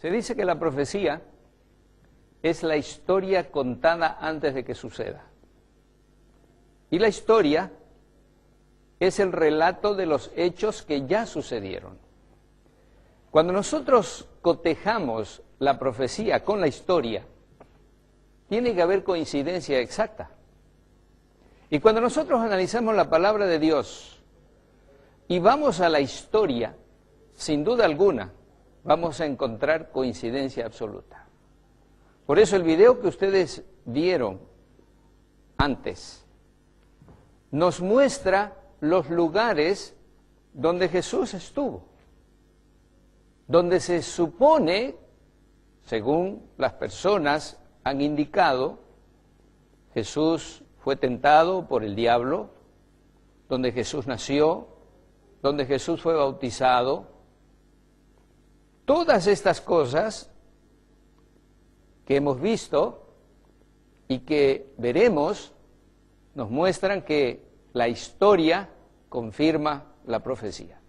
Se dice que la profecía es la historia contada antes de que suceda. Y la historia es el relato de los hechos que ya sucedieron. Cuando nosotros cotejamos la profecía con la historia, tiene que haber coincidencia exacta. Y cuando nosotros analizamos la palabra de Dios y vamos a la historia, sin duda alguna, vamos a encontrar coincidencia absoluta. Por eso el video que ustedes vieron antes nos muestra los lugares donde Jesús estuvo, donde se supone, según las personas han indicado, Jesús fue tentado por el diablo, donde Jesús nació, donde Jesús fue bautizado. Todas estas cosas que hemos visto y que veremos nos muestran que la historia confirma la profecía.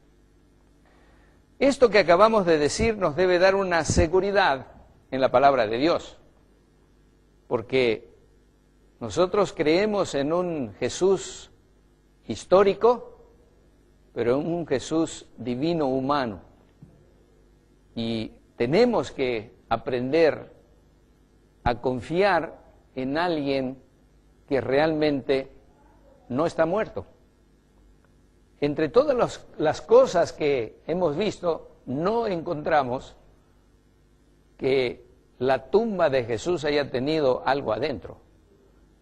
Esto que acabamos de decir nos debe dar una seguridad en la palabra de Dios, porque nosotros creemos en un Jesús histórico, pero en un Jesús divino humano. Y tenemos que aprender a confiar en alguien que realmente no está muerto. Entre todas las cosas que hemos visto, no encontramos que la tumba de Jesús haya tenido algo adentro.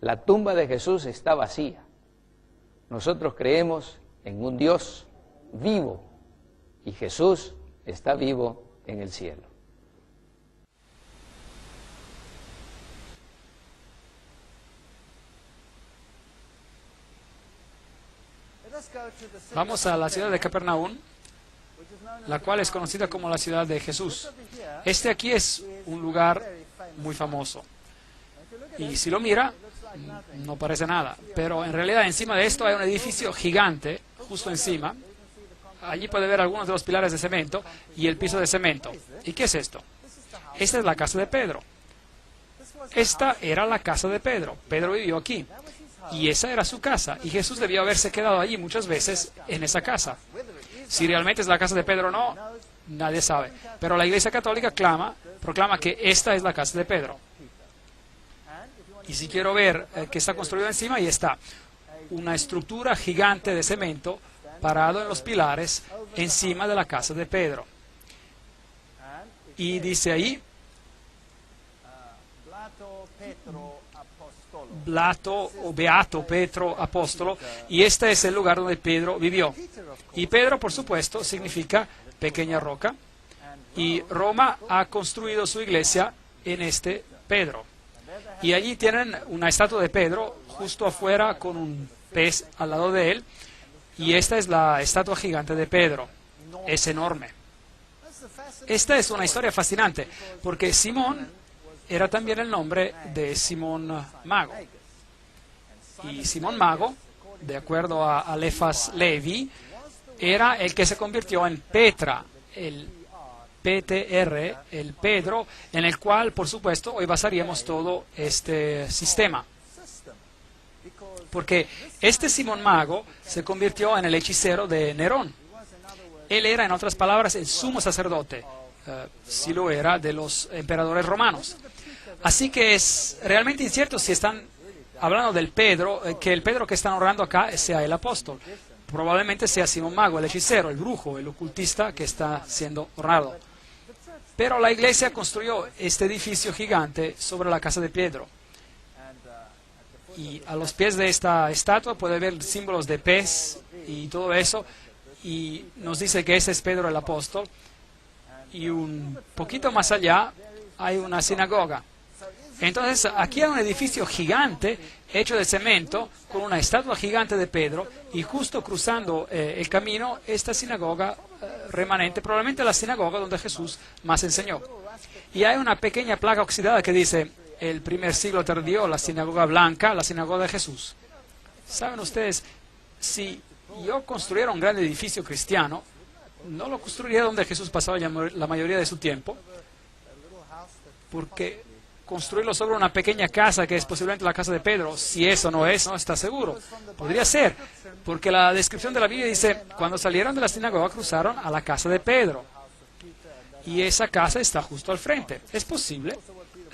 La tumba de Jesús está vacía. Nosotros creemos en un Dios vivo y Jesús está vivo en el cielo. Vamos a la ciudad de Capernaum, la cual es conocida como la ciudad de Jesús. Este aquí es un lugar muy famoso. Y si lo mira, no parece nada. Pero en realidad encima de esto hay un edificio gigante, justo encima. Allí puede ver algunos de los pilares de cemento y el piso de cemento. ¿Y qué es esto? Esta es la casa de Pedro. Esta era la casa de Pedro. Pedro vivió aquí. Y esa era su casa. Y Jesús debió haberse quedado allí muchas veces en esa casa. Si realmente es la casa de Pedro o no, nadie sabe. Pero la Iglesia Católica proclama que esta es la casa de Pedro. Y si quiero ver qué está construido encima, ahí está. Una estructura gigante de cemento parado en los pilares encima de la casa de Pedro. Y dice ahí, Beato Petro Apóstolo, y este es el lugar donde Pedro vivió. Y Pedro, por supuesto, significa pequeña roca, y Roma ha construido su iglesia en este Pedro. Y allí tienen una estatua de Pedro justo afuera con un pez al lado de él. Y esta es la estatua gigante de Pedro. Es enorme. Esta es una historia fascinante, porque Simón era también el nombre de Simón Mago. Y Simón Mago, de acuerdo a Eliphas Levi, era el que se convirtió en Petra, el PTR, el Pedro, en el cual, por supuesto, hoy basaríamos todo este sistema. Porque este Simón Mago se convirtió en el hechicero de Nerón. Él era, en otras palabras, el sumo sacerdote, si lo era, de los emperadores romanos. Así que es realmente incierto si están hablando del Pedro, que el Pedro que están honrando acá sea el apóstol. Probablemente sea Simón Mago, el hechicero, el brujo, el ocultista que está siendo honrado. Pero la iglesia construyó este edificio gigante sobre la casa de Pedro. Y a los pies de esta estatua puede ver símbolos de pez y todo eso. Y nos dice que ese es Pedro el apóstol. Y un poquito más allá hay una sinagoga. Entonces aquí hay un edificio gigante hecho de cemento con una estatua gigante de Pedro y justo cruzando el camino esta sinagoga remanente, probablemente la sinagoga donde Jesús más enseñó. Y hay una pequeña placa oxidada que dice el primer siglo tardío, la sinagoga blanca, la sinagoga de Jesús. ¿Saben ustedes? Si yo construyera un gran edificio cristiano, no lo construiría donde Jesús pasaba la mayoría de su tiempo, porque construirlo sobre una pequeña casa que es posiblemente la casa de Pedro, si eso no es, no está seguro. Podría ser, porque la descripción de la Biblia dice, cuando salieron de la sinagoga cruzaron a la casa de Pedro. Y esa casa está justo al frente. Es posible.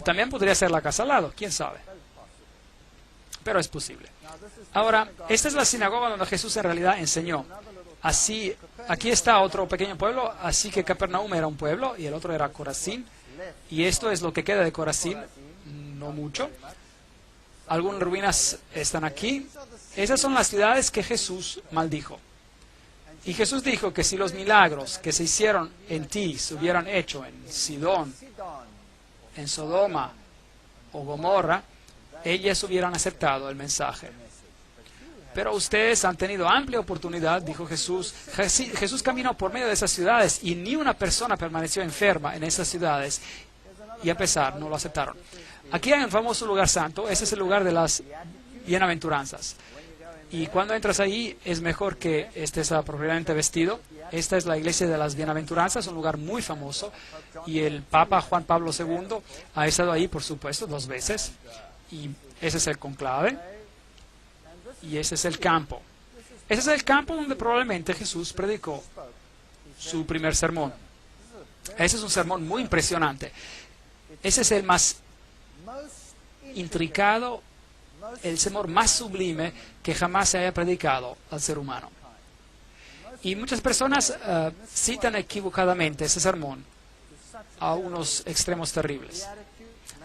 También podría ser la casa al lado, quién sabe. Pero es posible. Ahora, esta es la sinagoga donde Jesús en realidad enseñó. Así, aquí está otro pequeño pueblo, así que Capernaum era un pueblo y el otro era Corazín. Y esto es lo que queda de Corazín, no mucho. Algunas ruinas están aquí. Esas son las ciudades que Jesús maldijo. Y Jesús dijo que si los milagros que se hicieron en ti se hubieran hecho en Sidón, en Sodoma o Gomorra, ellas hubieran aceptado el mensaje. Pero ustedes han tenido amplia oportunidad, dijo Jesús. Jesús caminó por medio de esas ciudades y ni una persona permaneció enferma en esas ciudades y a pesar no lo aceptaron. Aquí hay un famoso lugar santo, ese es el lugar de las bienaventuranzas. Y cuando entras ahí es mejor que estés apropiadamente vestido. Esta es la iglesia de las bienaventuranzas, un lugar muy famoso. Y el Papa Juan Pablo II ha estado ahí, por supuesto, 2 veces. Y ese es el conclave. Y ese es el campo. Ese es el campo donde probablemente Jesús predicó su primer sermón. Ese es un sermón muy impresionante. Ese es el más intricado, el sermón más sublime que jamás se haya predicado al ser humano. Y muchas personas citan equivocadamente ese sermón a unos extremos terribles.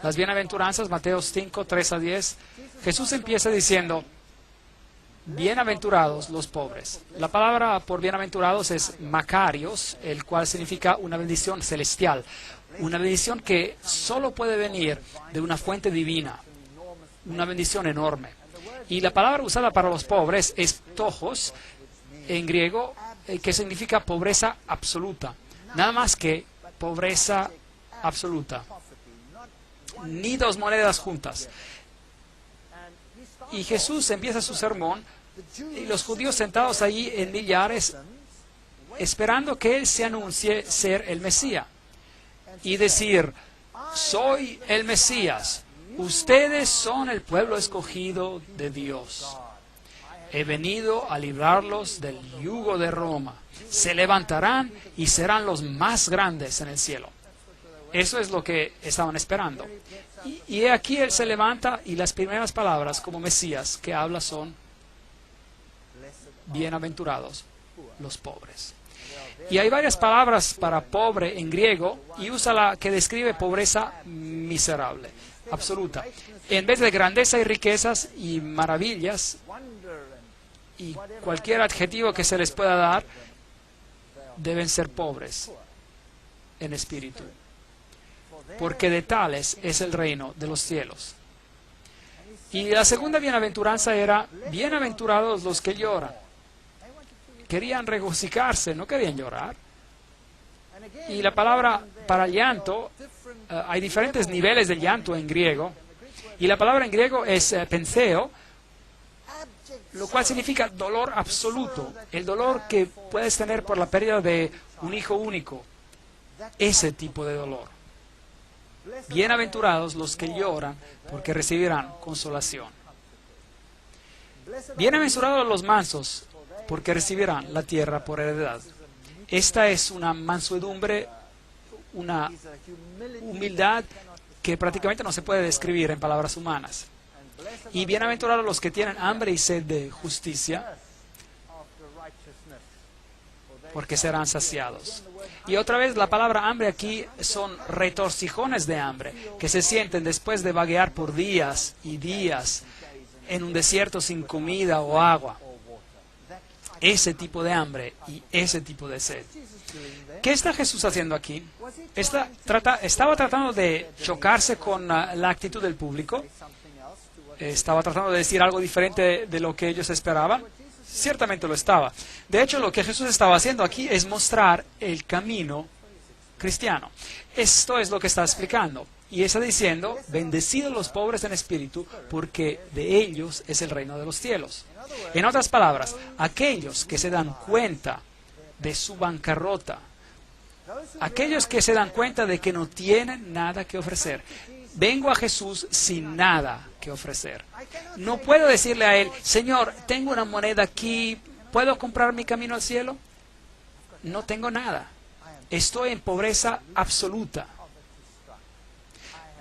Las bienaventuranzas, Mateo 5, 3 a 10, Jesús empieza diciendo, bienaventurados los pobres. La palabra por bienaventurados es makarios, el cual significa una bendición celestial, una bendición que solo puede venir de una fuente divina, una bendición enorme. Y la palabra usada para los pobres es ptojos, en griego, que significa pobreza absoluta. Nada más que pobreza absoluta. Ni 2 monedas juntas. Y Jesús empieza su sermón y los judíos sentados allí en millares esperando que Él se anuncie ser el Mesías y decir, soy el Mesías, ustedes son el pueblo escogido de Dios. He venido a librarlos del yugo de Roma. Se levantarán y serán los más grandes en el cielo. Eso es lo que estaban esperando. Y aquí Él se levanta y las primeras palabras como Mesías que habla son bienaventurados los pobres. Y hay varias palabras para pobre en griego y usa la que describe pobreza miserable, absoluta. En vez de grandeza y riquezas y maravillas y cualquier adjetivo que se les pueda dar, deben ser pobres en espíritu, porque de tales es el reino de los cielos. Y la segunda bienaventuranza era, bienaventurados los que lloran. Querían regocijarse, no querían llorar. Y la palabra para llanto, hay diferentes niveles de llanto en griego. Y la palabra en griego es penseo, lo cual significa dolor absoluto. El dolor que puedes tener por la pérdida de un hijo único. Ese tipo de dolor. Bienaventurados los que lloran, porque recibirán consolación. Bienaventurados los mansos, porque recibirán la tierra por heredad. Esta es una mansedumbre, una humildad que prácticamente no se puede describir en palabras humanas. Y bienaventurados los que tienen hambre y sed de justicia, porque serán saciados. Y otra vez la palabra hambre aquí son retorcijones de hambre, que se sienten después de vaguear por días y días en un desierto sin comida o agua. Ese tipo de hambre y ese tipo de sed. ¿Qué está Jesús haciendo aquí? Estaba tratando de chocarse con la actitud del público. Estaba tratando de decir algo diferente de lo que ellos esperaban. Ciertamente lo estaba. De hecho, lo que Jesús estaba haciendo aquí es mostrar el camino cristiano. Esto es lo que está explicando. Y está diciendo, bendecidos los pobres en espíritu, porque de ellos es el reino de los cielos. En otras palabras, aquellos que se dan cuenta de su bancarrota, aquellos que se dan cuenta de que no tienen nada que ofrecer. Vengo a Jesús sin nada que ofrecer. No puedo decirle a Él, Señor, tengo una moneda aquí, ¿puedo comprar mi camino al cielo? No tengo nada. Estoy en pobreza absoluta.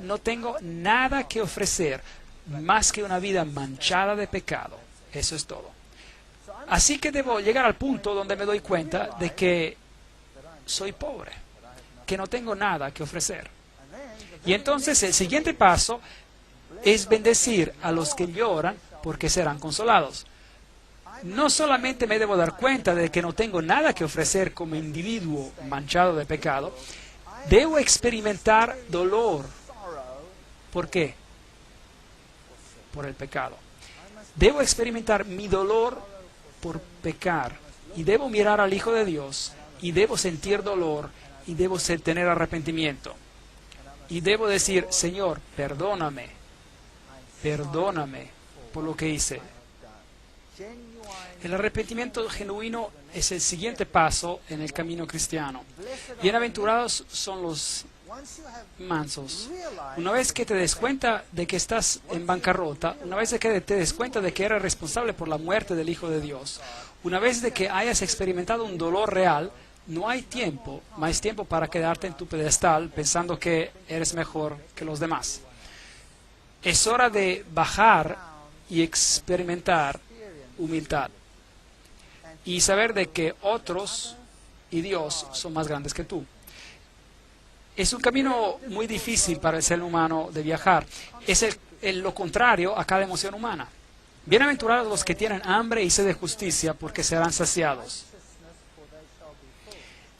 No tengo nada que ofrecer más que una vida manchada de pecado. Eso es todo. Así que debo llegar al punto donde me doy cuenta de que soy pobre, que no tengo nada que ofrecer. Y entonces el siguiente paso es bendecir a los que lloran porque serán consolados. No solamente me debo dar cuenta de que no tengo nada que ofrecer como individuo manchado de pecado, debo experimentar dolor. ¿Por qué? Por el pecado. Debo experimentar mi dolor por pecar y debo mirar al Hijo de Dios y debo sentir dolor y debo tener arrepentimiento. Y debo decir, Señor, perdóname por lo que hice. El arrepentimiento genuino es el siguiente paso en el camino cristiano. Bienaventurados son los mansos. Una vez que te des cuenta de que estás en bancarrota, una vez que te des cuenta de que eres responsable por la muerte del Hijo de Dios, una vez de que hayas experimentado un dolor real, no hay más tiempo para quedarte en tu pedestal pensando que eres mejor que los demás. Es hora de bajar y experimentar humildad y saber de que otros y Dios son más grandes que tú. Es un camino muy difícil para el ser humano de viajar. Es lo contrario a cada emoción humana. Bienaventurados los que tienen hambre y sed de justicia, porque serán saciados.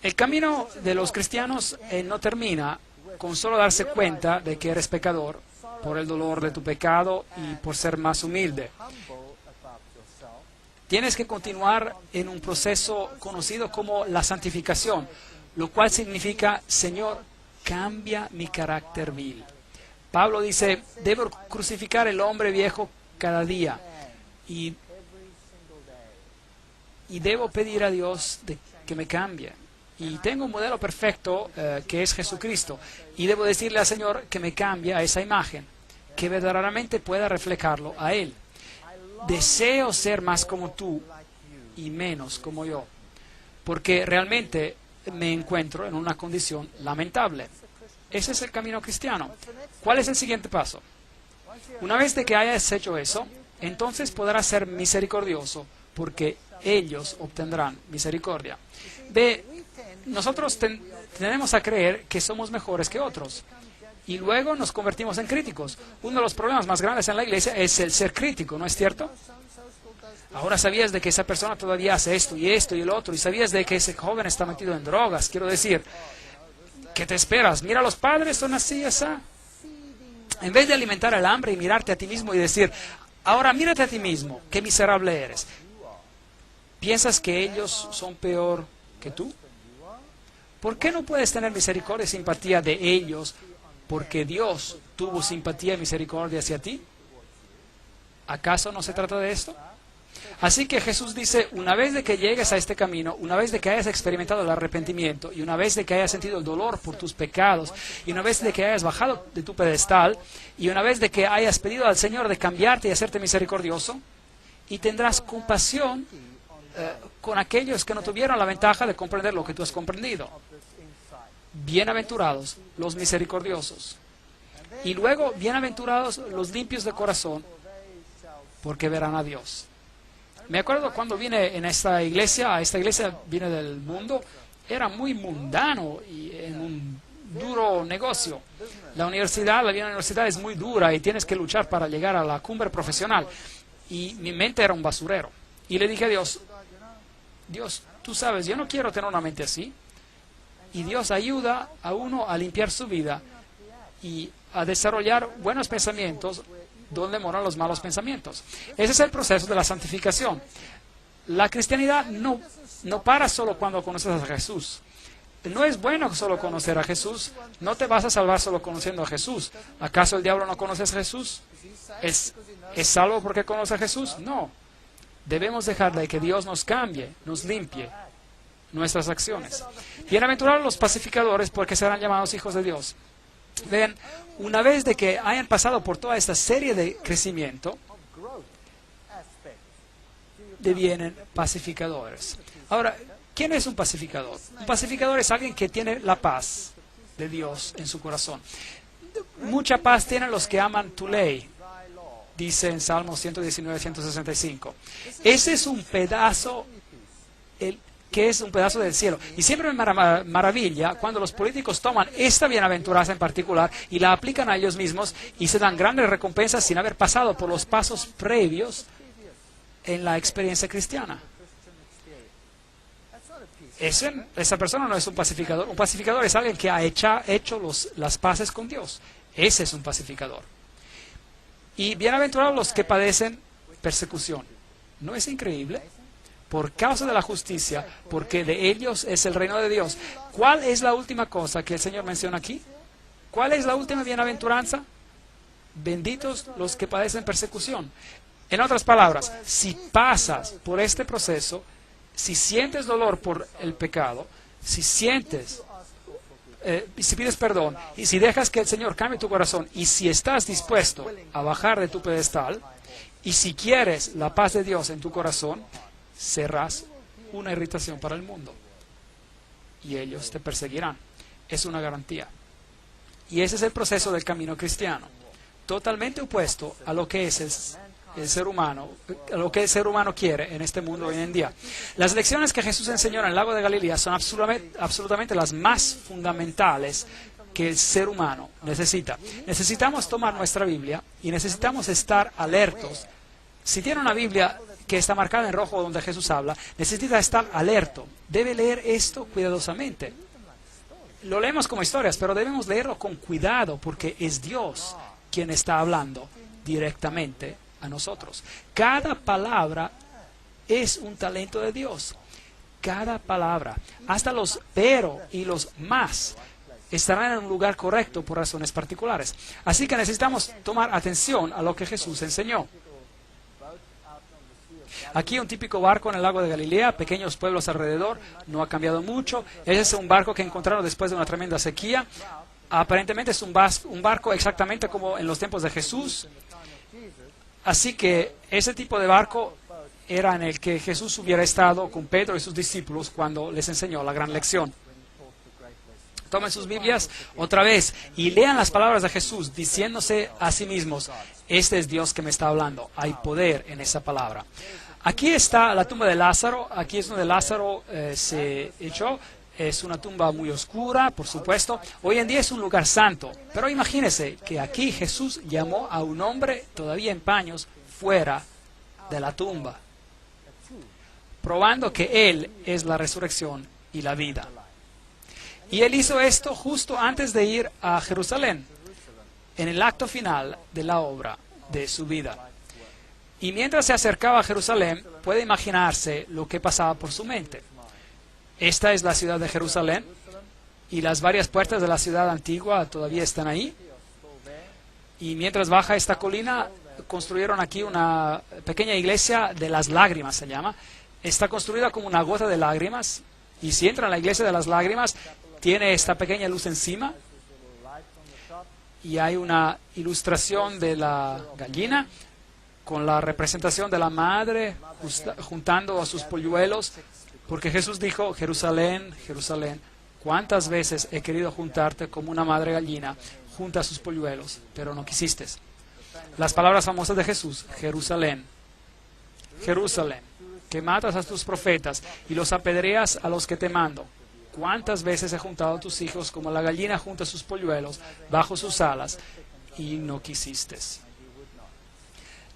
El camino de los cristianos no termina con solo darse cuenta de que eres pecador por el dolor de tu pecado y por ser más humilde. Tienes que continuar en un proceso conocido como la santificación, lo cual significa, Señor, cambia mi carácter vil. Pablo dice, debo crucificar el hombre viejo cada día y debo pedir a Dios que me cambie. Y tengo un modelo perfecto que es Jesucristo. Y debo decirle al Señor que me cambie a esa imagen, que verdaderamente pueda reflejarlo a Él. Deseo ser más como tú y menos como yo, porque realmente me encuentro en una condición lamentable. Ese es el camino cristiano. ¿Cuál es el siguiente paso? Una vez de que hayas hecho eso, entonces podrás ser misericordioso, porque ellos obtendrán misericordia. Nosotros tenemos a creer que somos mejores que otros y luego nos convertimos en críticos. Uno de los problemas más grandes en la iglesia es el ser crítico, ¿no es cierto? Ahora sabías de que esa persona todavía hace esto y el otro, y sabías de que ese joven está metido en drogas. Quiero decir, ¿qué te esperas? Mira, los padres son así, esa. En vez de alimentar el hambre y mirarte a ti mismo y decir, ahora mírate a ti mismo, qué miserable eres. ¿Piensas que ellos son peor que tú? ¿Por qué no puedes tener misericordia y simpatía de ellos porque Dios tuvo simpatía y misericordia hacia ti? ¿Acaso no se trata de esto? Así que Jesús dice, una vez de que llegues a este camino, una vez de que hayas experimentado el arrepentimiento, y una vez de que hayas sentido el dolor por tus pecados, y una vez de que hayas bajado de tu pedestal, y una vez de que hayas pedido al Señor de cambiarte y hacerte misericordioso, y tendrás compasión con aquellos que no tuvieron la ventaja de comprender lo que tú has comprendido. Bienaventurados los misericordiosos. Y luego, bienaventurados los limpios de corazón, porque verán a Dios. Me acuerdo cuando vine a esta iglesia vine del mundo, era muy mundano y en un duro negocio. La vida en la universidad es muy dura y tienes que luchar para llegar a la cumbre profesional. Y mi mente era un basurero. Y le dije a Dios, tú sabes, yo no quiero tener una mente así. Y Dios ayuda a uno a limpiar su vida y a desarrollar buenos pensamientos donde moran los malos pensamientos. Ese es el proceso de la santificación. La cristianidad no para solo cuando conoces a Jesús. No es bueno solo conocer a Jesús. No te vas a salvar solo conociendo a Jesús. ¿Acaso el diablo no conoce a Jesús? ¿Es salvo porque conoce a Jesús? No. Debemos dejar de que Dios nos cambie, nos limpie nuestras acciones. Bienaventurados los pacificadores, porque serán llamados hijos de Dios. Vean, una vez de que hayan pasado por toda esta serie de crecimiento, devienen pacificadores. Ahora, ¿quién es un pacificador? Un pacificador es alguien que tiene la paz de Dios en su corazón. Mucha paz tienen los que aman tu ley, dice en Salmos 119, 165. Ese es un pedazo que es un pedazo del cielo. Y siempre me maravilla cuando los políticos toman esta bienaventuranza en particular y la aplican a ellos mismos y se dan grandes recompensas sin haber pasado por los pasos previos en la experiencia cristiana. Esa persona no es un pacificador. Un pacificador es alguien que ha hecho las paces con Dios. Ese es un pacificador. Y bienaventurados los que padecen persecución. ¿No es increíble? Por causa de la justicia, porque de ellos es el reino de Dios. ¿Cuál es la última cosa que el Señor menciona aquí? ¿Cuál es la última bienaventuranza? Benditos los que padecen persecución. En otras palabras, si pasas por este proceso, si sientes dolor por el pecado, si pides perdón, y si dejas que el Señor cambie tu corazón, y si estás dispuesto a bajar de tu pedestal, y si quieres la paz de Dios en tu corazón, serás una irritación para el mundo y ellos te perseguirán. Es una garantía. Y ese es el proceso del camino cristiano, totalmente opuesto a lo que es el ser humano, a lo que el ser humano quiere en este mundo hoy en día. Las lecciones que Jesús enseñó en el lago de Galilea son absolutamente las más fundamentales que el ser humano necesita. Necesitamos tomar nuestra Biblia y necesitamos estar alertos. Si tiene una Biblia que está marcada en rojo donde Jesús habla, necesita estar alerto. Debe leer esto cuidadosamente. Lo leemos como historias, pero debemos leerlo con cuidado porque es Dios quien está hablando directamente a nosotros. Cada palabra es un talento de Dios. Cada palabra, hasta los pero y los más, estarán en un lugar correcto por razones particulares. Así que necesitamos tomar atención a lo que Jesús enseñó. Aquí un típico barco en el lago de Galilea, pequeños pueblos alrededor, no ha cambiado mucho. Ese es un barco que encontraron después de una tremenda sequía. Aparentemente es un barco exactamente como en los tiempos de Jesús. Así que ese tipo de barco era en el que Jesús hubiera estado con Pedro y sus discípulos cuando les enseñó la gran lección. Tomen sus Biblias otra vez y lean las palabras de Jesús diciéndose a sí mismos, este es Dios que me está hablando. Hay poder en esa palabra. Aquí está la tumba de Lázaro. Aquí es donde Lázaro se echó. Es una tumba muy oscura, por supuesto. Hoy en día es un lugar santo. Pero imagínense que aquí Jesús llamó a un hombre todavía en paños fuera de la tumba, probando que Él es la resurrección y la vida. Y Él hizo esto justo antes de ir a Jerusalén. en el acto final de la obra de su vida. Y mientras se acercaba a Jerusalén, puede imaginarse lo que pasaba por su mente. Esta es la ciudad de Jerusalén y las varias puertas de la ciudad antigua todavía están ahí. Y mientras baja esta colina, construyeron aquí una pequeña iglesia de las lágrimas, se llama. Está construida como una gota de lágrimas. Y si entra en la iglesia de las lágrimas, tiene esta pequeña luz encima. Y hay una ilustración de la gallina con la representación de la madre juntando a sus polluelos. Porque Jesús dijo, Jerusalén, Jerusalén, ¿cuántas veces he querido juntarte como una madre gallina junta a sus polluelos, pero no quisiste? Las palabras famosas de Jesús, Jerusalén, Jerusalén, que matas a tus profetas y los apedreas a los que te mando. ¿Cuántas veces he juntado a tus hijos como la gallina junta a sus polluelos bajo sus alas y no quisiste?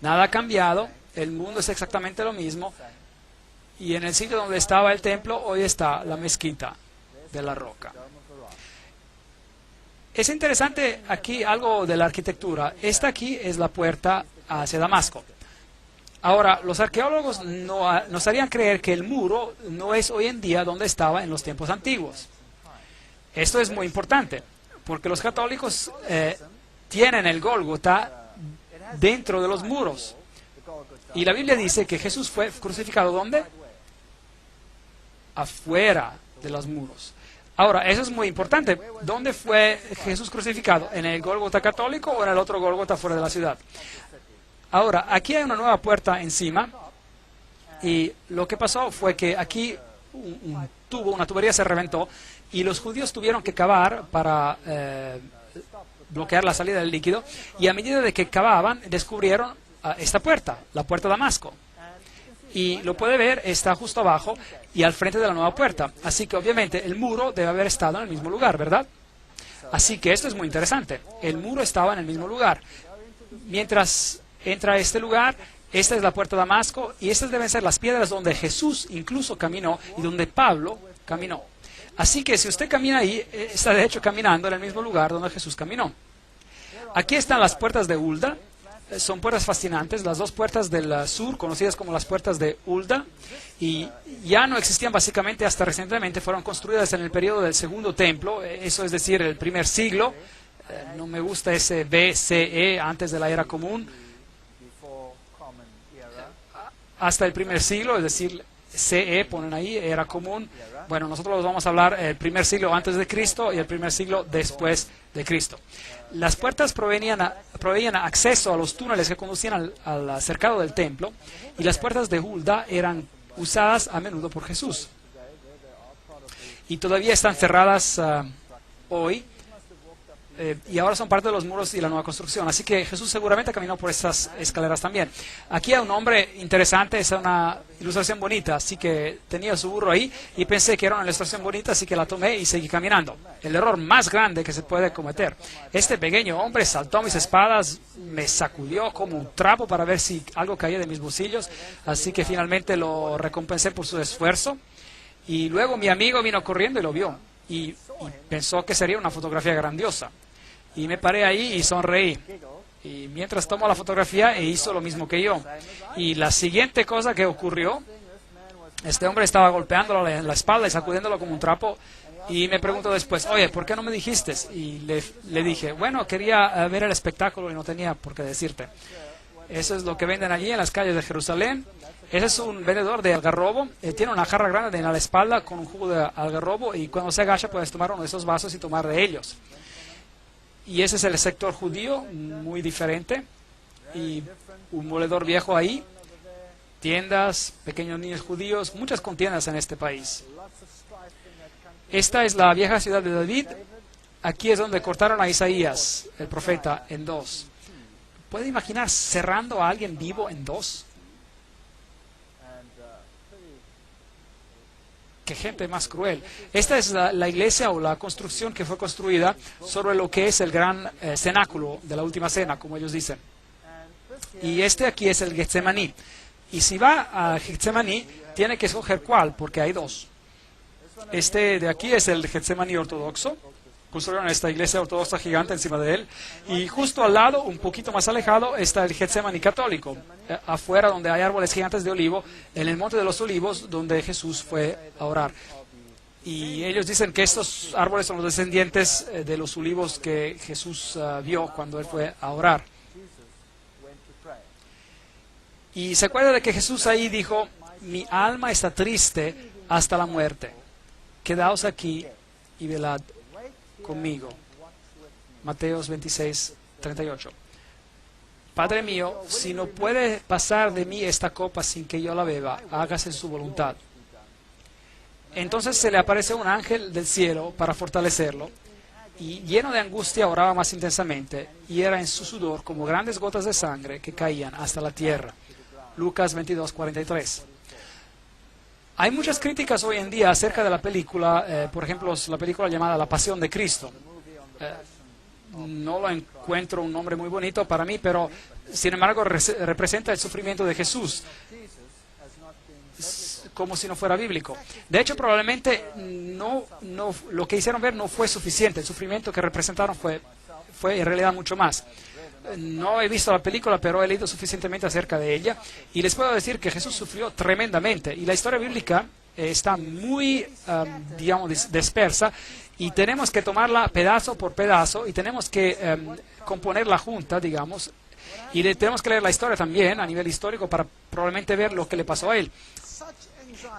Nada ha cambiado, el mundo es exactamente lo mismo. Y en el sitio donde estaba el templo, hoy está la mezquita de la roca. Es interesante aquí algo de la arquitectura. Esta aquí es la puerta hacia Damasco. Ahora, los arqueólogos nos harían creer que el muro no es hoy en día donde estaba en los tiempos antiguos. Esto es muy importante, porque los católicos tienen el Gólgota dentro de los muros. Y la Biblia dice que Jesús fue crucificado ¿dónde? Afuera de los muros. Ahora, eso es muy importante. ¿Dónde fue Jesús crucificado? ¿En el Gólgota católico o en el otro Gólgota fuera de la ciudad? Ahora, aquí hay una nueva puerta encima y lo que pasó fue que aquí una tubería se reventó y los judíos tuvieron que cavar para bloquear la salida del líquido y a medida de que cavaban descubrieron esta puerta, la puerta de Damasco. Y lo puede ver, está justo abajo y al frente de la nueva puerta. Así que obviamente el muro debe haber estado en el mismo lugar, ¿verdad? Así que esto es muy interesante. El muro estaba en el mismo lugar. Mientras entra a este lugar, esta es la puerta de Damasco y estas deben ser las piedras donde Jesús incluso caminó y donde Pablo caminó. Así que si usted camina ahí, está de hecho caminando en el mismo lugar donde Jesús caminó. Aquí están las puertas de Hulda. Son puertas fascinantes, las dos puertas del sur, conocidas como las puertas de Hulda, y ya no existían básicamente hasta recientemente, fueron construidas en el periodo del segundo templo, eso es decir, el primer siglo, no me gusta ese BCE, antes de la era común, hasta el primer siglo, es decir, CE, ponen ahí, era común. Bueno, nosotros vamos a hablar el primer siglo antes de Cristo y el primer siglo después de Cristo. Las puertas proveían acceso a los túneles que conducían al cercado del templo y las puertas de Hulda eran usadas a menudo por Jesús. Y todavía están cerradas hoy y ahora son parte de los muros y la nueva construcción. Así que Jesús seguramente caminó por estas escaleras también. Aquí hay un hombre interesante, es una ilustración bonita, así que tenía su burro ahí y pensé que era una ilustración bonita, así que la tomé y seguí caminando. El error más grande que se puede cometer. Este pequeño hombre saltó a mis espaldas, me sacudió como un trapo para ver si algo caía de mis bolsillos, así que finalmente lo recompensé por su esfuerzo. Y luego mi amigo vino corriendo y lo vio y pensó que sería una fotografía grandiosa. Y me paré ahí y sonreí. Y mientras tomó la fotografía, hizo lo mismo que yo. Y la siguiente cosa que ocurrió, este hombre estaba golpeándolo en la espalda y sacudiéndolo como un trapo. Y me preguntó después, oye, ¿por qué no me dijiste? Y le dije, bueno, quería ver el espectáculo y no tenía por qué decirte. Eso es lo que venden allí en las calles de Jerusalén. Ese es un vendedor de algarrobo. Tiene una jarra grande en la espalda con un jugo de algarrobo y cuando se agacha puedes tomar uno de esos vasos y tomar de ellos. Y ese es el sector judío, muy diferente. Y un moledor viejo ahí, tiendas, pequeños niños judíos, muchas contiendas en este país. Esta es la vieja ciudad de David. Aquí es donde cortaron a Isaías, el profeta, en dos. ¿Puede imaginar cerrando a alguien vivo en dos? ¡Qué gente más cruel! Esta es la iglesia o la construcción que fue construida sobre lo que es el gran cenáculo de la última cena, como ellos dicen. Y este aquí es el Getsemaní. Y si va a Getsemaní, tiene que escoger cuál, porque hay dos. Este de aquí es el Getsemaní ortodoxo, construyeron esta iglesia ortodoxa gigante encima de él. Y justo al lado, un poquito más alejado, está el Getsemaní católico, afuera donde hay árboles gigantes de olivo, en el Monte de los Olivos, donde Jesús fue a orar. Y ellos dicen que estos árboles son los descendientes de los olivos que Jesús vio cuando él fue a orar. Y se acuerda de que Jesús ahí dijo: mi alma está triste hasta la muerte. Quedaos aquí y velad conmigo. Mateos 26, 38. Padre mío, si no puede pasar de mí esta copa sin que yo la beba, hágase su voluntad. Entonces se le aparece un ángel del cielo para fortalecerlo, y lleno de angustia oraba más intensamente, y era en su sudor como grandes gotas de sangre que caían hasta la tierra. Lucas 22, 43. Hay muchas críticas hoy en día acerca de la película, por ejemplo, la película llamada La Pasión de Cristo. No lo encuentro un nombre muy bonito para mí, pero sin embargo representa el sufrimiento de Jesús, como si no fuera bíblico. De hecho, probablemente lo que hicieron ver no fue suficiente. El sufrimiento que representaron fue en realidad mucho más. No he visto la película, pero he leído suficientemente acerca de ella, y les puedo decir que Jesús sufrió tremendamente, y la historia bíblica está muy, digamos, dispersa, y tenemos que tomarla pedazo por pedazo, y tenemos que componerla junta, digamos, y tenemos que leer la historia también a nivel histórico para probablemente ver lo que le pasó a él.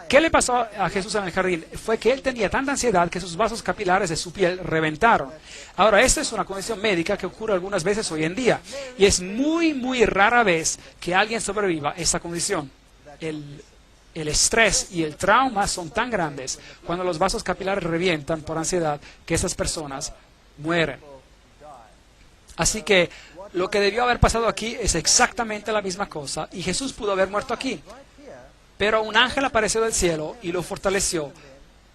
¿Qué le pasó a Jesús en el jardín? Fue que él tenía tanta ansiedad que sus vasos capilares de su piel reventaron. Ahora, esta es una condición médica que ocurre algunas veces hoy en día, y es muy, muy rara vez que alguien sobreviva a esta condición. El estrés y el trauma son tan grandes cuando los vasos capilares revientan por ansiedad que esas personas mueren. Así que lo que debió haber pasado aquí es exactamente la misma cosa, y Jesús pudo haber muerto aquí. Pero un ángel apareció del cielo y lo fortaleció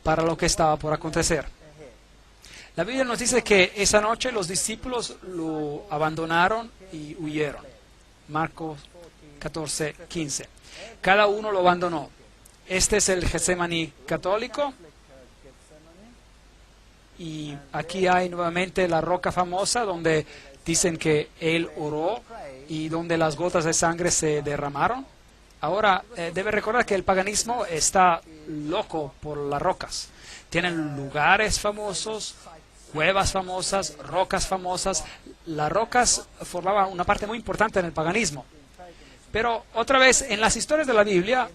para lo que estaba por acontecer. La Biblia nos dice que esa noche los discípulos lo abandonaron y huyeron. Marcos 14, 15. Cada uno lo abandonó. Este es el Getsemaní católico. Y aquí hay nuevamente la roca famosa donde dicen que él oró y donde las gotas de sangre se derramaron. Ahora, debe recordar que el paganismo está loco por las rocas. Tienen lugares famosos, cuevas famosas, rocas famosas. Las rocas formaban una parte muy importante en el paganismo. Pero otra vez, en las historias de la Biblia,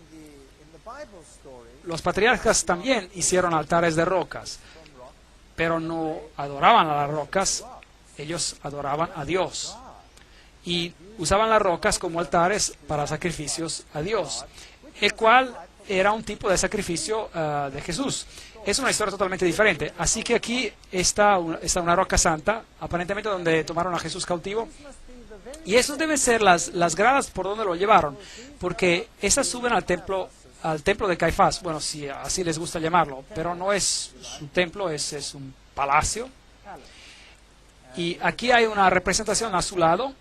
los patriarcas también hicieron altares de rocas, pero no adoraban a las rocas, ellos adoraban a Dios. Y usaban las rocas como altares para sacrificios a Dios, el cual era un tipo de sacrificio de Jesús. Es una historia totalmente diferente. Así que aquí está una roca santa, aparentemente donde tomaron a Jesús cautivo. Y eso deben ser las gradas por donde lo llevaron, porque esas suben al templo de Caifás. Bueno, si así les gusta llamarlo, pero no es su templo, es un palacio. Y aquí hay una representación a su lado,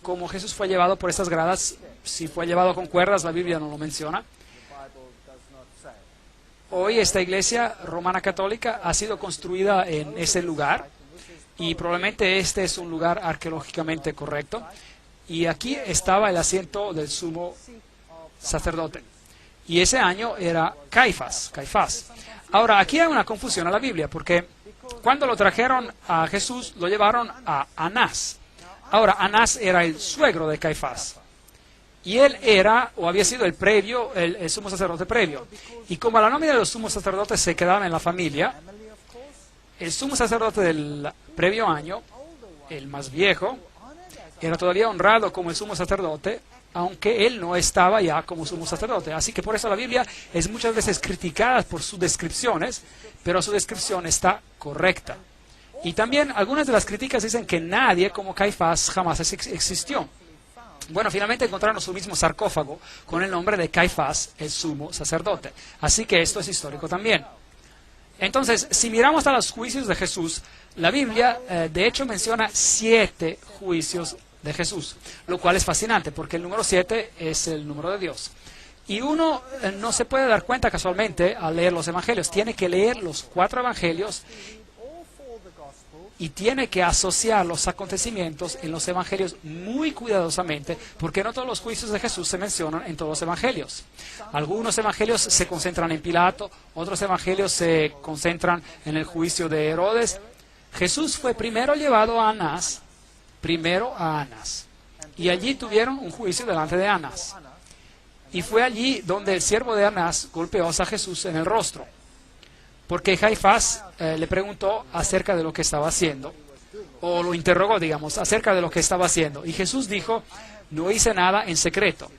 como Jesús fue llevado por estas gradas. Si fue llevado con cuerdas, la Biblia no lo menciona. Hoy esta iglesia romana católica ha sido construida en ese lugar, y probablemente este es un lugar arqueológicamente correcto. Y aquí estaba el asiento del sumo sacerdote. Y ese año era Caifás. Ahora, aquí hay una confusión a la Biblia, porque cuando lo trajeron a Jesús, lo llevaron a Anás. Ahora, Anás era el suegro de Caifás, y él era, o había sido el sumo sacerdote previo. Y como la nómina de los sumos sacerdotes se quedaban en la familia, el sumo sacerdote del previo año, el más viejo, era todavía honrado como el sumo sacerdote, aunque él no estaba ya como sumo sacerdote. Así que por eso la Biblia es muchas veces criticada por sus descripciones, pero su descripción está correcta. Y también algunas de las críticas dicen que nadie como Caifás jamás existió. Bueno, finalmente encontraron su mismo sarcófago con el nombre de Caifás, el sumo sacerdote. Así que esto es histórico también. Entonces, si miramos a los juicios de Jesús, la Biblia de hecho menciona 7 juicios de Jesús, lo cual es fascinante porque el número 7 es el número de Dios. Y uno no se puede dar cuenta casualmente al leer los evangelios. Tiene que leer los 4 evangelios y tiene que asociar los acontecimientos en los evangelios muy cuidadosamente, porque no todos los juicios de Jesús se mencionan en todos los evangelios. Algunos evangelios se concentran en Pilato, otros evangelios se concentran en el juicio de Herodes. Jesús fue primero llevado a Anás, y allí tuvieron un juicio delante de Anás. Y fue allí donde el siervo de Anás golpeó a Jesús en el rostro, porque Caifás le preguntó acerca de lo que estaba haciendo, o lo interrogó, digamos, acerca de lo que estaba haciendo. Y Jesús dijo: no hice nada en secreto.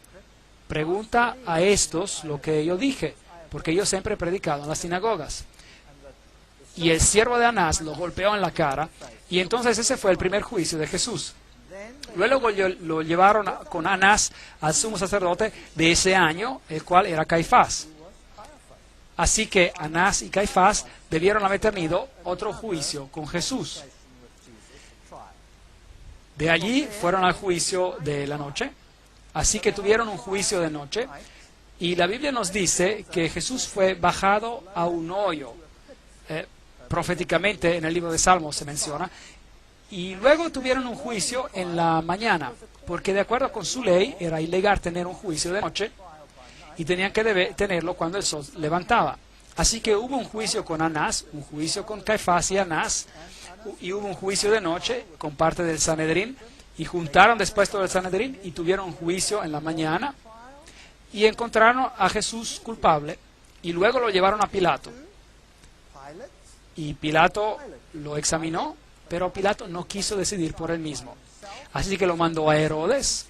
Pregunta a estos lo que yo dije, porque yo siempre he predicado en las sinagogas. Y el siervo de Anás lo golpeó en la cara, y entonces ese fue el primer juicio de Jesús. Luego lo llevaron con Anás al sumo sacerdote de ese año, el cual era Caifás. Así que Anás y Caifás debieron haber tenido otro juicio con Jesús. De allí fueron al juicio de la noche. Así que tuvieron un juicio de noche. Y la Biblia nos dice que Jesús fue bajado a un hoyo. Proféticamente en el libro de Salmos se menciona. Y luego tuvieron un juicio en la mañana, porque de acuerdo con su ley era ilegal tener un juicio de noche y tenían que tenerlo cuando el sol levantaba. Así que hubo un juicio con Anás, un juicio con Caifás y Anás, y hubo un juicio de noche con parte del Sanedrín, y juntaron después todo el Sanedrín y tuvieron un juicio en la mañana, y encontraron a Jesús culpable, y luego lo llevaron a Pilato. Y Pilato lo examinó, pero Pilato no quiso decidir por él mismo. Así que lo mandó a Herodes.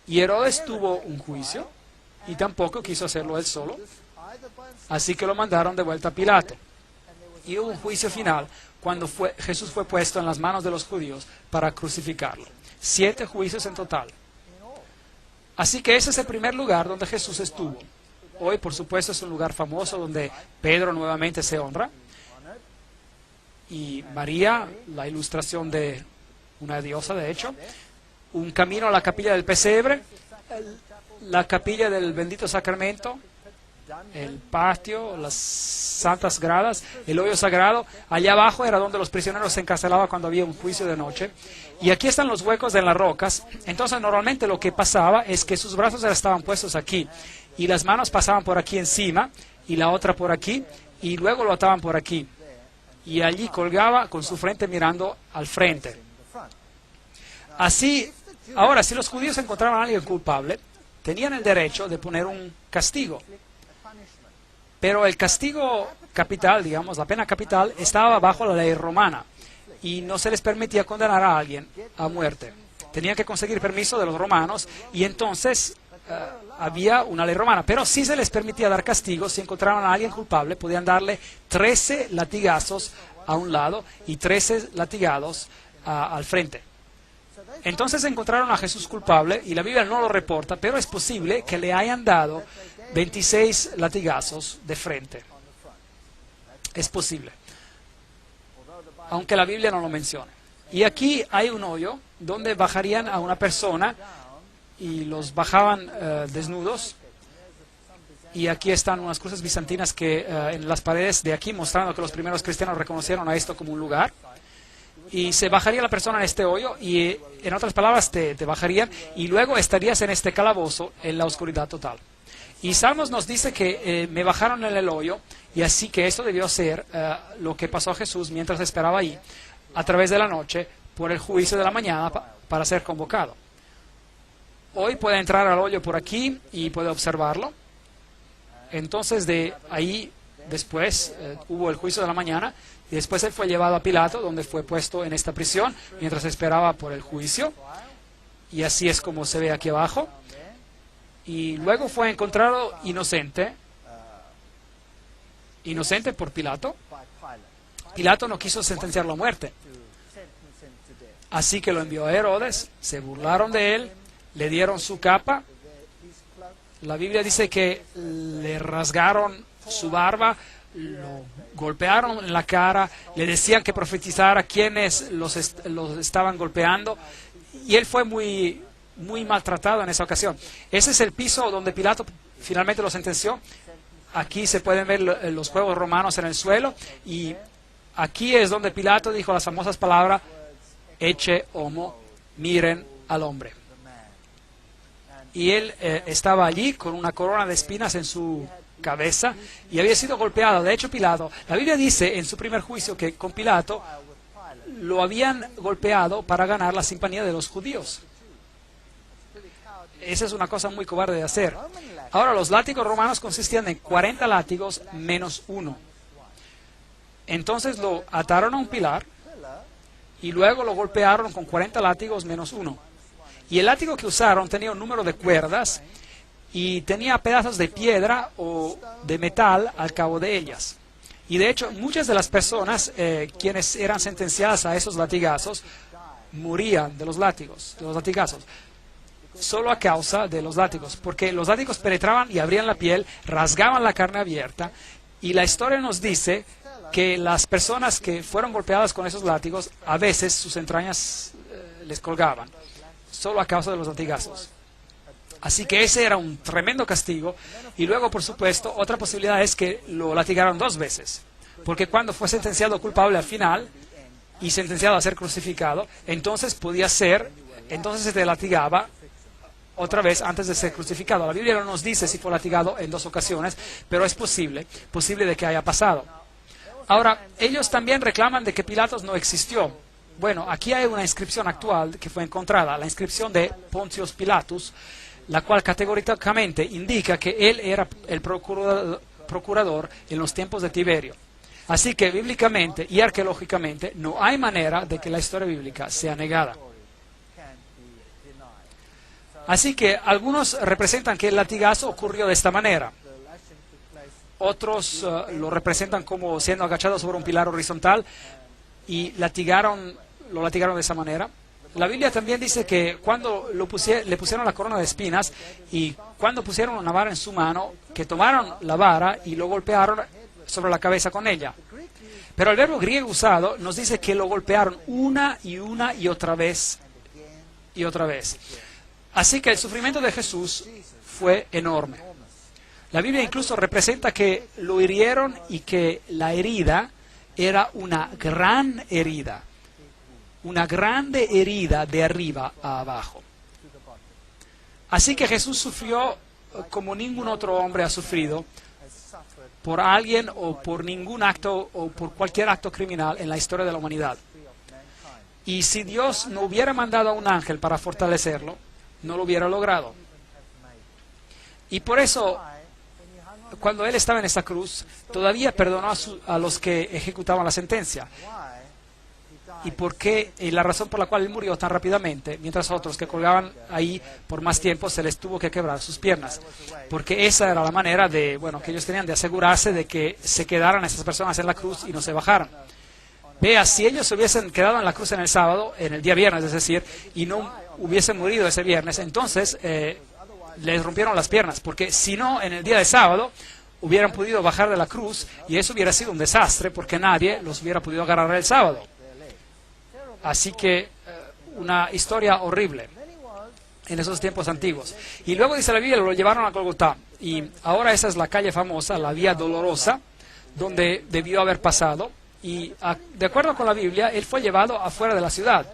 Y Herodes tuvo un juicio y tampoco quiso hacerlo él solo. Así que lo mandaron de vuelta a Pilato. Y hubo un juicio final cuando Jesús fue puesto en las manos de los judíos para crucificarlo. 7 juicios en total. Así que ese es el primer lugar donde Jesús estuvo. Hoy, por supuesto, es un lugar famoso donde Pedro nuevamente se honra. Y María, la ilustración de una diosa, de hecho. Un camino a la capilla del pesebre, la capilla del bendito sacramento, el patio, las santas gradas, el hoyo sagrado. Allá abajo era donde los prisioneros se encarcelaban cuando había un juicio de noche. Y aquí están los huecos de las rocas. Entonces normalmente lo que pasaba es que sus brazos estaban puestos aquí y las manos pasaban por aquí encima y la otra por aquí y luego lo ataban por aquí. Y allí colgaba con su frente mirando al frente. Así, ahora, si los judíos encontraban a alguien culpable, tenían el derecho de poner un castigo. Pero el castigo capital, digamos, la pena capital, estaba bajo la ley romana y no se les permitía condenar a alguien a muerte. Tenían que conseguir permiso de los romanos y entonces había una ley romana. Pero sí se les permitía dar castigos. Si encontraban a alguien culpable, podían darle 13 latigazos a un lado y 13 latigados al frente. Entonces encontraron a Jesús culpable y la Biblia no lo reporta, pero es posible que le hayan dado 26 latigazos de frente. Es posible, aunque la Biblia no lo menciona. Y aquí hay un hoyo donde bajarían a una persona y los bajaban desnudos. Y aquí están unas cruces bizantinas que en las paredes de aquí, mostrando que los primeros cristianos reconocieron a esto como un lugar. Y se bajaría la persona en este hoyo y, en otras palabras, te bajarían y luego estarías en este calabozo en la oscuridad total. Y Salmos nos dice que me bajaron en el hoyo y así que esto debió ser lo que pasó a Jesús mientras esperaba ahí a través de la noche por el juicio de la mañana para ser convocado. Hoy puede entrar al hoyo por aquí y puede observarlo. Entonces de ahí después hubo el juicio de la mañana y después él fue llevado a Pilato, donde fue puesto en esta prisión mientras esperaba por el juicio. Y así es como se ve aquí abajo. Y luego fue encontrado inocente por Pilato. Pilato no quiso sentenciarlo a muerte. Así que lo envió a Herodes, se burlaron de él, le dieron su capa. La Biblia dice que le rasgaron su barba, lo golpearon en la cara, le decían que profetizara quiénes los estaban golpeando, y él fue muy maltratado en esa ocasión. Ese es el piso donde Pilato finalmente lo sentenció. Aquí se pueden ver los juegos romanos en el suelo, y aquí es donde Pilato dijo las famosas palabras, ecce homo, miren al hombre. Y él estaba allí con una corona de espinas en su cabeza y había sido golpeado. De hecho, Pilato, la Biblia dice en su primer juicio que con Pilato lo habían golpeado para ganar la simpatía de los judíos. Esa es una cosa muy cobarde de hacer. Ahora, los látigos romanos consistían en 40 látigos menos uno. Entonces lo ataron a un pilar y luego lo golpearon con 40 látigos menos uno. Y el látigo que usaron tenía un número de cuerdas y tenía pedazos de piedra o de metal al cabo de ellas. Y de hecho, muchas de las personas quienes eran sentenciadas a esos latigazos morían de los latigazos, solo a causa de los látigos, porque los látigos penetraban y abrían la piel, rasgaban la carne abierta, y la historia nos dice que las personas que fueron golpeadas con esos látigos, a veces sus entrañas les colgaban, solo a causa de los latigazos. Así que ese era un tremendo castigo. Y luego, por supuesto, otra posibilidad es que lo latigaron 2 veces. Porque cuando fue sentenciado culpable al final y sentenciado a ser crucificado, entonces se te latigaba otra vez antes de ser crucificado. La Biblia no nos dice si fue latigado en 2 ocasiones, pero es posible de que haya pasado. Ahora, ellos también reclaman de que Pilatos no existió. Bueno, aquí hay una inscripción actual que fue encontrada, la inscripción de Pontius Pilatus, la cual categóricamente indica que él era el procurador en los tiempos de Tiberio. Así que bíblicamente y arqueológicamente no hay manera de que la historia bíblica sea negada. Así que algunos representan que el latigazo ocurrió de esta manera. Otros lo representan como siendo agachado sobre un pilar horizontal y lo latigaron de esa manera. La Biblia también dice que cuando le pusieron la corona de espinas y cuando pusieron una vara en su mano, que tomaron la vara y lo golpearon sobre la cabeza con ella. Pero el verbo griego usado nos dice que lo golpearon una y otra vez y otra vez. Así que el sufrimiento de Jesús fue enorme. La Biblia incluso representa que lo hirieron y que la herida era una gran herida. Una grande herida de arriba a abajo. Así que Jesús sufrió como ningún otro hombre ha sufrido por alguien o por ningún acto o por cualquier acto criminal en la historia de la humanidad. Y si Dios no hubiera mandado a un ángel para fortalecerlo, no lo hubiera logrado. Y por eso, cuando Él estaba en esa cruz, todavía perdonó a los que ejecutaban la sentencia. Y la razón por la cual Él murió tan rápidamente, mientras otros que colgaban ahí por más tiempo se les tuvo que quebrar sus piernas. Porque esa era la manera que ellos tenían de asegurarse de que se quedaran esas personas en la cruz y no se bajaran. Vea, si ellos se hubiesen quedado en la cruz en el sábado, en el día viernes, es decir, y no hubiesen morido ese viernes, entonces les rompieron las piernas, porque si no, en el día de sábado hubieran podido bajar de la cruz y eso hubiera sido un desastre porque nadie los hubiera podido agarrar el sábado. Así que una historia horrible en esos tiempos antiguos. Y luego dice la Biblia, lo llevaron a Golgotá. Y ahora esa es la calle famosa, la Vía Dolorosa, donde debió haber pasado. Y de acuerdo con la Biblia, él fue llevado afuera de la ciudad.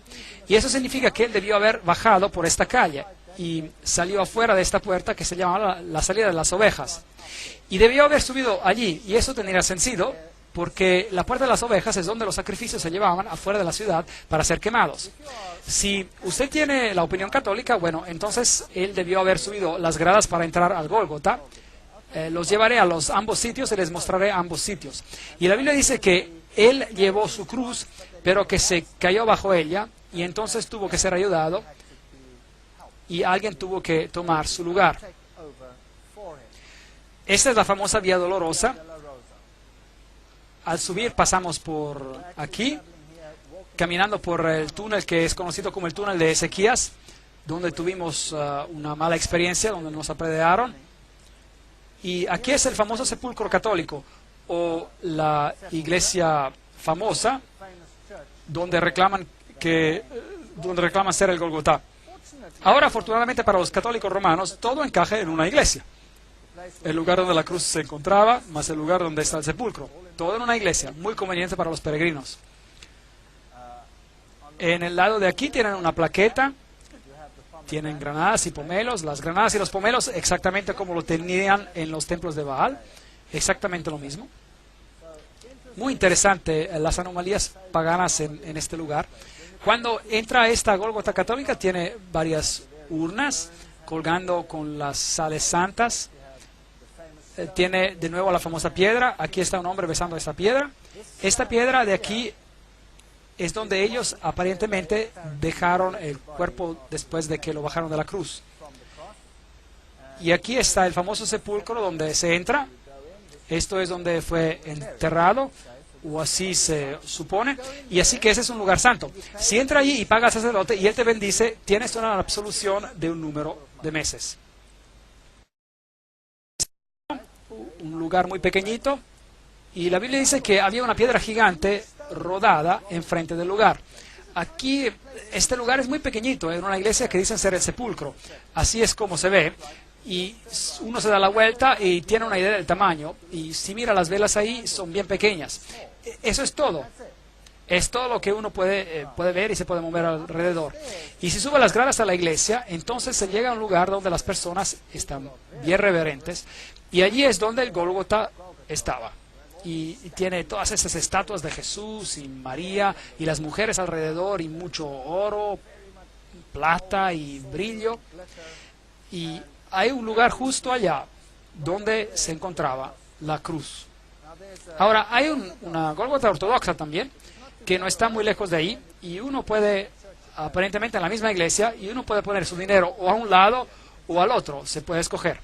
Y eso significa que él debió haber bajado por esta calle y salió afuera de esta puerta que se llamaba la salida de las ovejas. Y debió haber subido allí. Y eso tendría sentido, porque la puerta de las ovejas es donde los sacrificios se llevaban afuera de la ciudad para ser quemados. Si usted tiene la opinión católica, bueno, entonces él debió haber subido las gradas para entrar al Gólgota. Los llevaré a ambos sitios y les mostraré ambos sitios. Y la Biblia dice que él llevó su cruz, pero que se cayó bajo ella y entonces tuvo que ser ayudado y alguien tuvo que tomar su lugar. Esta es la famosa Vía Dolorosa. Al subir pasamos por aquí, caminando por el túnel que es conocido como el túnel de Ezequías, donde tuvimos una mala experiencia, donde nos apedrearon. Y aquí es el famoso sepulcro católico, o la iglesia famosa, donde reclaman ser el Golgotá. Ahora, afortunadamente para los católicos romanos, todo encaja en una iglesia. El lugar donde la cruz se encontraba, más el lugar donde está el sepulcro. todo en una iglesia, muy conveniente para los peregrinos. En el lado de aquí tienen una plaqueta, tienen granadas y pomelos, las granadas y los pomelos exactamente como lo tenían en los templos de Baal, exactamente lo mismo. Muy interesante las anomalías paganas en este lugar. Cuando entra a esta Gólgota católica tiene varias urnas colgando con las sales santas. Tiene de nuevo la famosa piedra. Aquí está un hombre besando esta piedra. Esta piedra de aquí es donde ellos aparentemente dejaron el cuerpo después de que lo bajaron de la cruz. Y aquí está el famoso sepulcro donde se entra. Esto es donde fue enterrado, o así se supone, y así que ese es un lugar santo. Si entra allí y paga al sacerdote y él te bendice, tienes una absolución de un número de meses. Un lugar muy pequeñito, y la Biblia dice que había una piedra gigante rodada enfrente del lugar. Aquí, este lugar es muy pequeñito, es una iglesia que dicen ser el sepulcro. Así es como se ve. Y uno se da la vuelta y tiene una idea del tamaño. Y si mira las velas ahí, son bien pequeñas. Eso es todo. Es todo lo que uno puede ver y se puede mover alrededor. Y si sube las gradas a la iglesia, entonces se llega a un lugar donde las personas están bien reverentes. Y allí es donde el Gólgota estaba. Y tiene todas esas estatuas de Jesús y María y las mujeres alrededor y mucho oro, plata y brillo. Y hay un lugar justo allá donde se encontraba la cruz. Ahora, hay una Gólgota ortodoxa también, que no está muy lejos de ahí, y uno puede, aparentemente en la misma iglesia, y uno puede poner su dinero o a un lado o al otro, se puede escoger.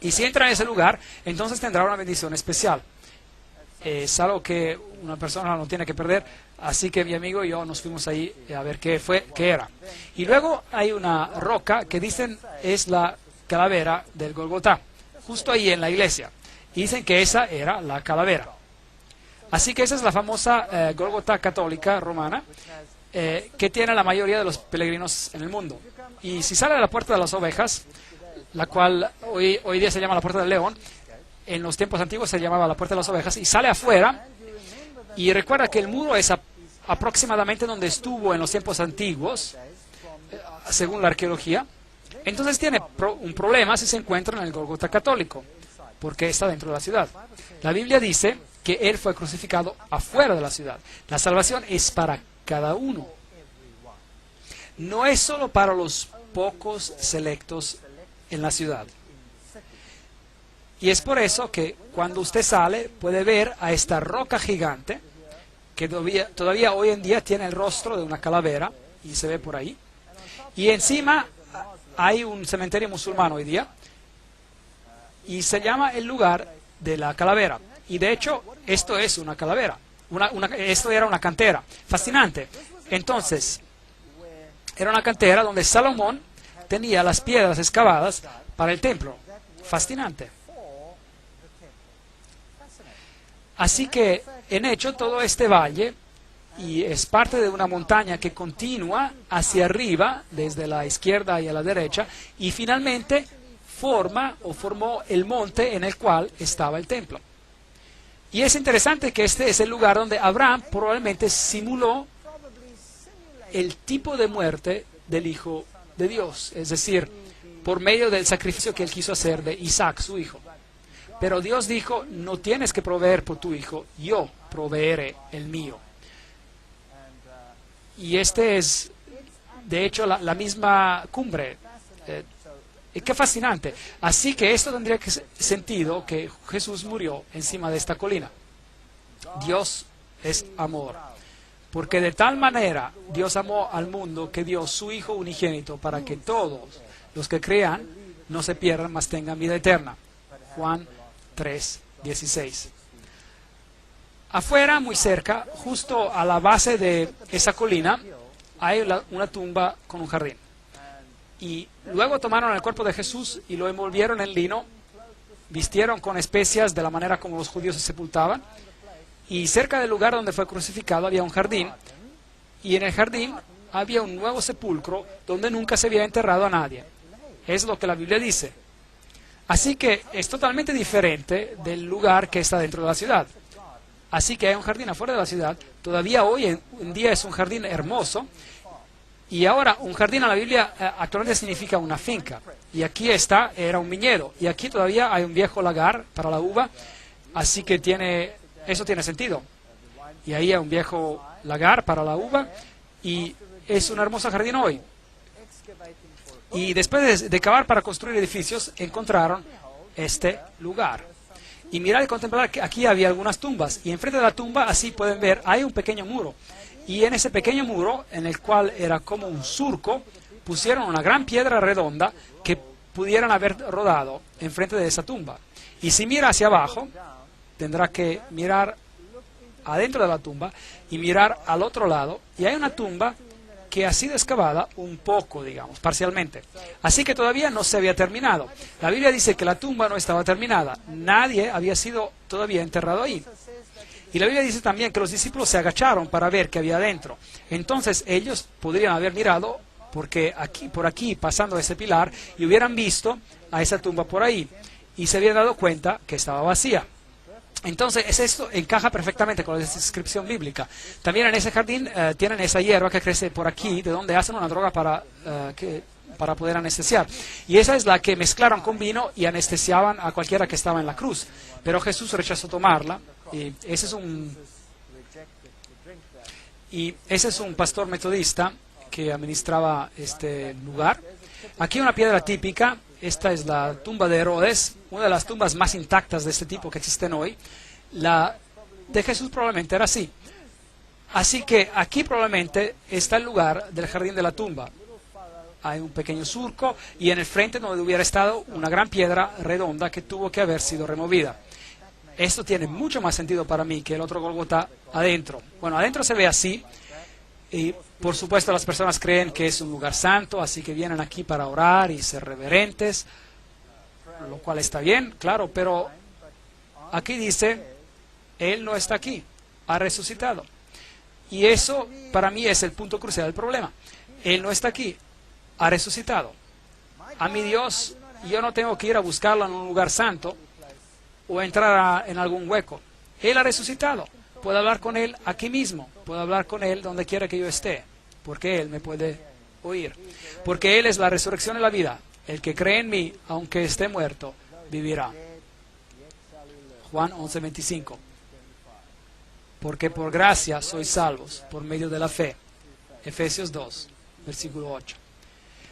Y si entra en ese lugar, entonces tendrá una bendición especial. Es algo que una persona no tiene que perder, así que mi amigo y yo nos fuimos ahí a ver qué era. Y luego hay una roca que dicen es la calavera del Gólgota, justo ahí en la iglesia. Y dicen que esa era la calavera. Así que esa es la famosa Gólgota católica romana que tiene la mayoría de los peregrinos en el mundo. Y si sale de la Puerta de las Ovejas, la cual hoy día se llama la Puerta del León, en los tiempos antiguos se llamaba la Puerta de las Ovejas, y sale afuera, y recuerda que el muro es aproximadamente donde estuvo en los tiempos antiguos, según la arqueología. Entonces tiene un problema si se encuentra en el Gólgota católico, porque está dentro de la ciudad. La Biblia dice que Él fue crucificado afuera de la ciudad. La salvación es para cada uno. No es solo para los pocos selectos en la ciudad. Y es por eso que cuando usted sale puede ver a esta roca gigante que todavía hoy en día tiene el rostro de una calavera y se ve por ahí. Y encima hay un cementerio musulmán hoy día y se llama el lugar de la calavera. Y de hecho esto es una calavera. Esto era una cantera. Fascinante. Entonces, era una cantera donde Salomón tenía las piedras excavadas para el templo. Fascinante. Así que en hecho todo este valle y es parte de una montaña que continúa hacia arriba desde la izquierda y a la derecha y finalmente formó el monte en el cual estaba el templo. Y es interesante que este es el lugar donde Abraham probablemente simuló el tipo de muerte del Hijo de Dios, es decir, por medio del sacrificio que él quiso hacer de Isaac, su hijo. Pero Dios dijo, no tienes que proveer por tu hijo, yo proveeré el mío. Y este es, de hecho, la misma cumbre. Qué fascinante. Así que esto tendría sentido que Jesús murió encima de esta colina. Dios es amor. Porque de tal manera Dios amó al mundo que dio su Hijo unigénito para que todos los que crean no se pierdan, mas tengan vida eterna. Juan 3:16. Afuera, muy cerca, justo a la base de esa colina, hay una tumba con un jardín. Y luego tomaron el cuerpo de Jesús y lo envolvieron en lino, vistieron con especias de la manera como los judíos se sepultaban, y cerca del lugar donde fue crucificado había un jardín, y en el jardín había un nuevo sepulcro donde nunca se había enterrado a nadie. Es lo que la Biblia dice. Así que es totalmente diferente del lugar que está dentro de la ciudad. Así que hay un jardín afuera de la ciudad. Todavía hoy en día es un jardín hermoso. Y ahora, un jardín en la Biblia actualmente significa una finca. Y aquí era un viñedo. Y aquí todavía hay un viejo lagar para la uva. Así que eso tiene sentido. Y ahí hay un viejo lagar para la uva. Y es un hermoso jardín hoy. Y después de cavar para construir edificios, encontraron este lugar. Y mirar y contemplar que aquí había algunas tumbas. Y enfrente de la tumba, así pueden ver, hay un pequeño muro. Y en ese pequeño muro, en el cual era como un surco, pusieron una gran piedra redonda que pudieran haber rodado enfrente de esa tumba. Y si mira hacia abajo, tendrá que mirar adentro de la tumba y mirar al otro lado. Y hay una tumba que ha sido excavada un poco, digamos, parcialmente. Así que todavía no se había terminado. La Biblia dice que la tumba no estaba terminada. Nadie había sido todavía enterrado ahí. Y la Biblia dice también que los discípulos se agacharon para ver qué había adentro. Entonces ellos podrían haber mirado por aquí, pasando ese pilar, y hubieran visto a esa tumba por ahí. Y se habían dado cuenta que estaba vacía. Entonces, esto encaja perfectamente con la descripción bíblica. También en ese jardín tienen esa hierba que crece por aquí, de donde hacen una droga para poder anestesiar. Y esa es la que mezclaron con vino y anestesiaban a cualquiera que estaba en la cruz. Pero Jesús rechazó tomarla. Y ese es un pastor metodista que administraba este lugar. Aquí una piedra típica. Esta es la tumba de Herodes, una de las tumbas más intactas de este tipo que existen hoy. La de Jesús probablemente era así. Así que aquí probablemente está el lugar del jardín de la tumba. Hay un pequeño surco y en el frente donde hubiera estado una gran piedra redonda que tuvo que haber sido removida. Esto tiene mucho más sentido para mí que el otro Gólgota adentro. Bueno, adentro se ve así. Y por supuesto las personas creen que es un lugar santo, así que vienen aquí para orar y ser reverentes, lo cual está bien, claro, pero aquí dice, Él no está aquí, ha resucitado. Y eso para mí es el punto crucial del problema. Él no está aquí, ha resucitado. A mi Dios, yo no tengo que ir a buscarlo en un lugar santo o entrar en algún hueco. Él ha resucitado. Puedo hablar con Él aquí mismo. Puedo hablar con Él donde quiera que yo esté. Porque Él me puede oír. Porque Él es la resurrección y la vida. El que cree en mí, aunque esté muerto, vivirá. Juan 11:25. Porque por gracia sois salvos por medio de la fe. Efesios 2, versículo 8.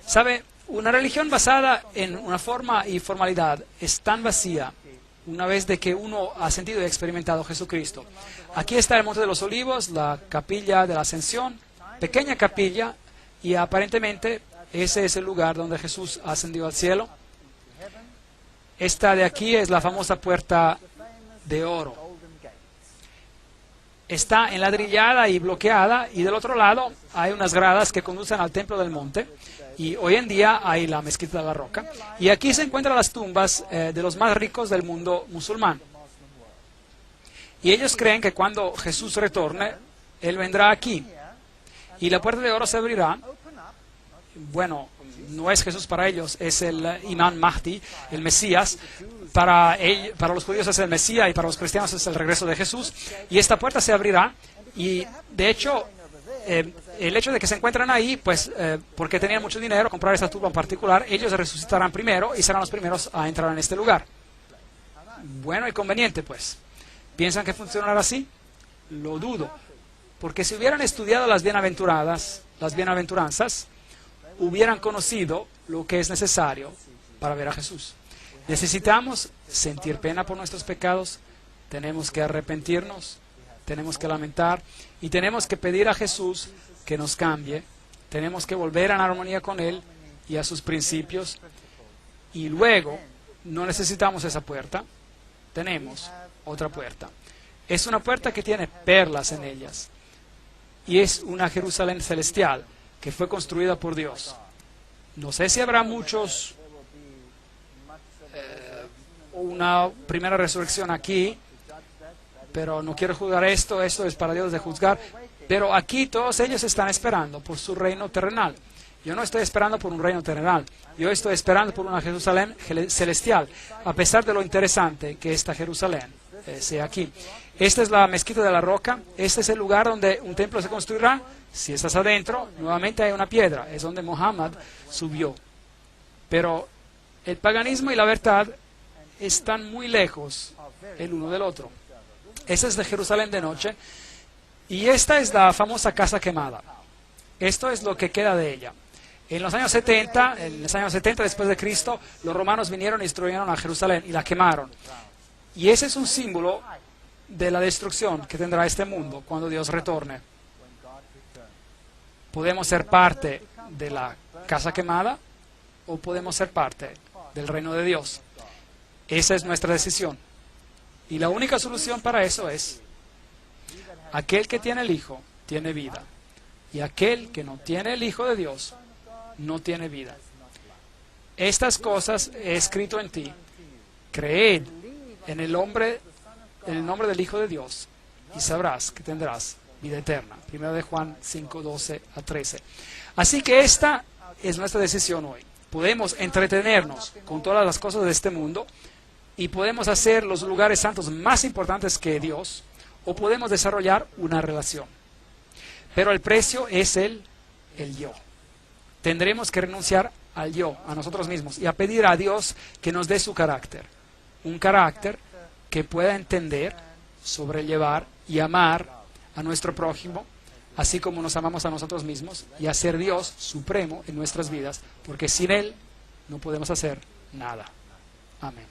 ¿Sabe? Una religión basada en una forma y formalidad es tan vacía una vez de que uno ha sentido y experimentado Jesucristo. Aquí está el Monte de los Olivos, la capilla de la Ascensión, pequeña capilla, y aparentemente ese es el lugar donde Jesús ascendió al cielo. Esta de aquí es la famosa puerta de oro. Está enladrillada y bloqueada, y del otro lado hay unas gradas que conducen al templo del monte, y hoy en día hay la mezquita de la roca, y aquí se encuentran las tumbas de los más ricos del mundo musulmán. Y ellos creen que cuando Jesús retorne, Él vendrá aquí, y la puerta de oro se abrirá. Bueno, no es Jesús para ellos, es el Imam Mahdi, el Mesías. Para los judíos es el Mesías y para los cristianos es el regreso de Jesús. Y esta puerta se abrirá y, de hecho, el hecho de que se encuentran ahí, pues, porque tenían mucho dinero, comprar esta tumba en particular, ellos resucitarán primero y serán los primeros a entrar en este lugar. Bueno y conveniente, pues. ¿Piensan que funcionará así? Lo dudo. Porque si hubieran estudiado las bienaventuranzas, hubieran conocido lo que es necesario para ver a Jesús. Necesitamos sentir pena por nuestros pecados, tenemos que arrepentirnos, tenemos que lamentar y tenemos que pedir a Jesús que nos cambie, tenemos que volver en armonía con Él y a sus principios, y luego no necesitamos esa puerta, tenemos otra puerta. Es una puerta que tiene perlas en ellas y es una Jerusalén celestial que fue construida por Dios. No sé si habrá una primera resurrección aquí, pero no quiero juzgar esto es para Dios de juzgar, pero aquí todos ellos están esperando por su reino terrenal. Yo no estoy esperando por un reino terrenal, yo estoy esperando por una Jerusalén celestial, a pesar de lo interesante que esta Jerusalén sea aquí. Esta es la mezquita de la roca. Este es el lugar donde un templo se construirá. Si estás adentro, nuevamente hay una piedra. Es donde Muhammad subió. Pero el paganismo y la verdad están muy lejos el uno del otro. Esta es de Jerusalén de noche. Y esta es la famosa casa quemada. Esto es lo que queda de ella. En los años 70 después de Cristo, los romanos vinieron y destruyeron a Jerusalén y la quemaron. Y ese es un símbolo de la destrucción que tendrá este mundo cuando Dios retorne. Podemos ser parte de la casa quemada o podemos ser parte del reino de Dios. Esa es nuestra decisión. Y la única solución para eso es: aquel que tiene el Hijo tiene vida. Y aquel que no tiene el Hijo de Dios no tiene vida. Estas cosas he escrito en ti. Creed en el nombre del Hijo de Dios y sabrás que tendrás vida eterna. 1 de Juan 5, 12 a 13. Así que esta es nuestra decisión hoy. Podemos entretenernos con todas las cosas de este mundo y podemos hacer los lugares santos más importantes que Dios, o podemos desarrollar una relación. Pero el precio es el yo. Tendremos que renunciar al yo, a nosotros mismos, y a pedir a Dios que nos dé su carácter. Un carácter que pueda entender, sobrellevar y amar a nuestro prójimo, así como nos amamos a nosotros mismos, y hacer Dios supremo en nuestras vidas, porque sin Él no podemos hacer nada. Amén.